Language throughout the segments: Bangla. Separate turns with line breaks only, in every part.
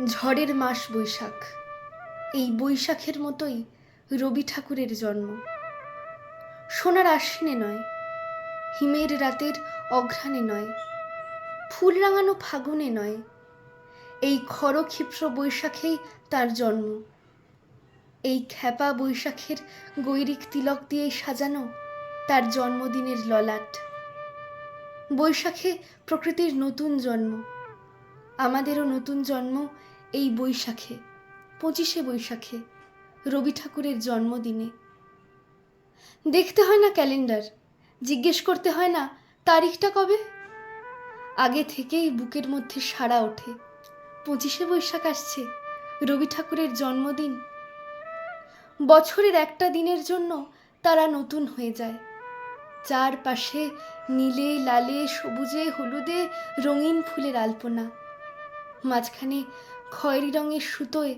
ঝড়ের মাস বৈশাখ। এই বৈশাখের মতোই রবি ঠাকুরের জন্ম। সোনার আশ্বিনে নয়, হিমের রাতের অঘ্রাণে নয়, ফুল রাঙানো ফাগুনে নয়, এই খরক্ষিপ্র বৈশাখেই তার জন্ম। এই খ্যাপা বৈশাখের গৈরিক তিলক দিয়েই সাজানো তার জন্মদিনের ললাট। বৈশাখে প্রকৃতির নতুন জন্ম, আমাদেরও নতুন জন্ম এই বৈশাখে, 25শে বৈশাখে, রবি ঠাকুরের জন্মদিনে। দেখতে হয় না ক্যালেন্ডার, জিজ্ঞেস করতে হয় না তারিখটা কবে। আগে থেকেই বুকের মধ্যে সাড়া ওঠে, 25শে বৈশাখ আসছে, রবি ঠাকুরের জন্মদিন। বছরের একটা দিনের জন্য তারা নতুন হয়ে যায়। চারপাশে নীলে লালে সবুজে হলুদে রঙিন ফুলের আলপনা, মাঝখানে খয়েরি রঙের সুতোয়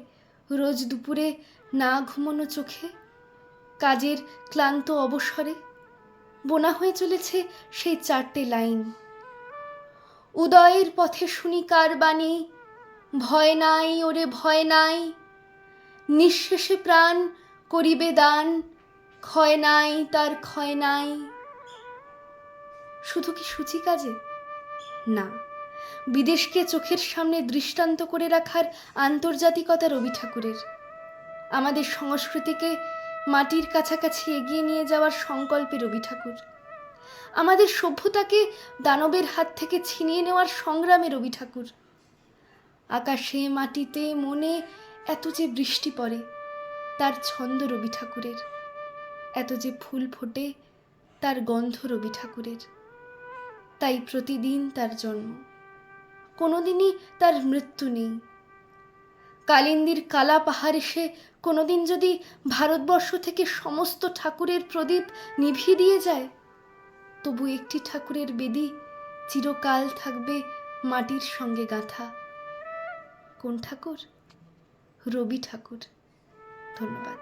রোজ দুপুরে না ঘুমোনো চোখে, কাজের ক্লান্ত অবসরে বোনা হয়ে চলেছে সেই 4টে লাইন। উদয়ের পথে শুনি কার বাণী, ভয় নাই ওরে ভয় নাই, নিঃশেষে প্রাণ করিবে দান, ক্ষয় নাই তার ক্ষয় নাই। শুধু কি সূচি কাজে? না, বিদেশকে চোখের সামনে দৃষ্টান্ত করে রাখার আন্তর্জাতিকতা রবি ঠাকুরের। আমাদের সংস্কৃতিকে মাটির কাছাকাছি এগিয়ে নিয়ে যাওয়ার সংকল্পে রবি ঠাকুর। আমাদের সভ্যতাকে দানবের হাত থেকে ছিনিয়ে নেওয়ার সংগ্রামে রবি ঠাকুর। আকাশে মাটিতে মনে এত যে বৃষ্টি পড়ে, তার ছন্দ রবি ঠাকুরের। এত যে ফুল ফোটে, তার গন্ধ রবি ঠাকুরের। তাই প্রতিদিন তার জন্ম, কোনোদিনই তার মৃত্যু নেই। কালিন্দির কালা পাহাড়ে সে কোনোদিন যদি ভারতবর্ষ থেকে সমস্ত ঠাকুরের প্রদীপ নিভিয়ে দিয়ে যায়, তবু একটি ঠাকুরের বেদি চিরকাল থাকবে মাটির সঙ্গে গাঁথা। কোন ঠাকুর? রবি ঠাকুর। ধন্যবাদ।